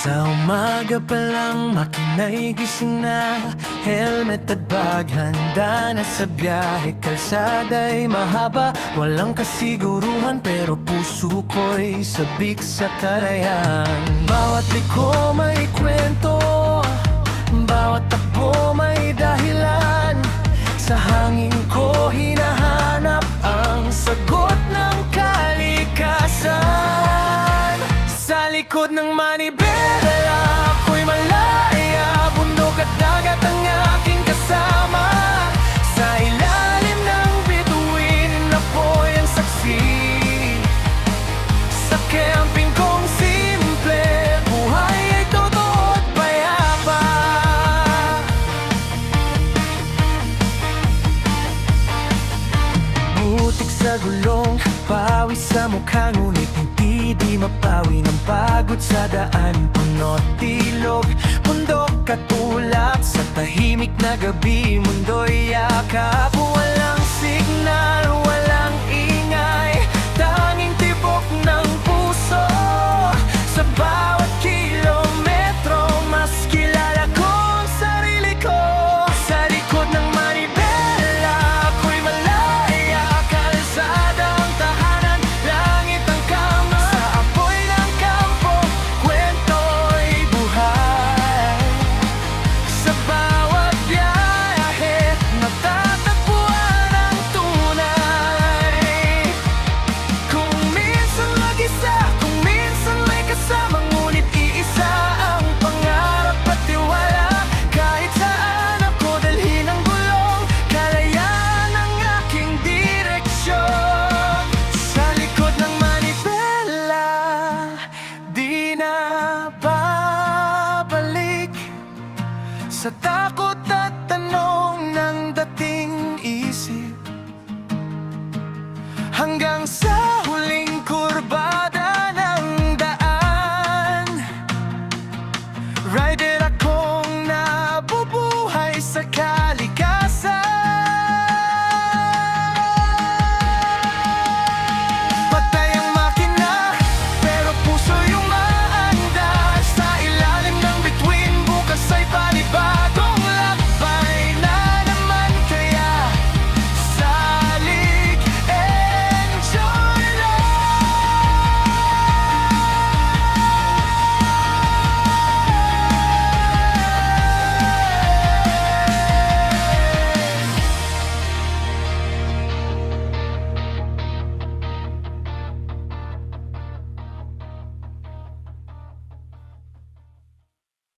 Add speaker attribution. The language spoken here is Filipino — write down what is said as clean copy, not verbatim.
Speaker 1: Sa umaga pa lang makina'y gising na, helmet at bag handa na sa biyahe. Kalsada'y mahaba, walang kasiguruhan, pero puso ko'y sabik sa kalayan. Bawat liko may kwento, bawat takbo may dahilan. Sa hangin ko hinahanap ang sagot ng kalikasan. Sa likod ng manibela ako'y malaya, bundok at dagat ang aking kasama. Sa ilalim ng bituin ako'y ang saksi. Sa camping kong simple, buhay ay totoo at payapa. Butik sa gulong, pawis sa mukha, ngunit hindi di mapawi ng pagod sa daan. Puno't ilog, bundok at ulap, sa tahimik na gabi mundo'y yakap. Walang signal, walang ingay, tanging tibok ng puso. Sa bawat kilometro, mas kilala ko ang sarili ko. Sa likod ng manibela ako'y malaya, kalsada ang tahanan, langit ang kama. Sa apoy ng kampo, kwento'y buhay. Sa bawat biyahe, matatagpuan ang tunay. Kung minsan mag-isa, kung minsan may kasama, ngunit iisa ang pangarap at tiwala. Kahit saan ako dalhin ang gulong, kalayaan ang aking direksyon. Sa likod ng manibela, di na babalik. Sa takot at tanong ng dating isip, hanggang sa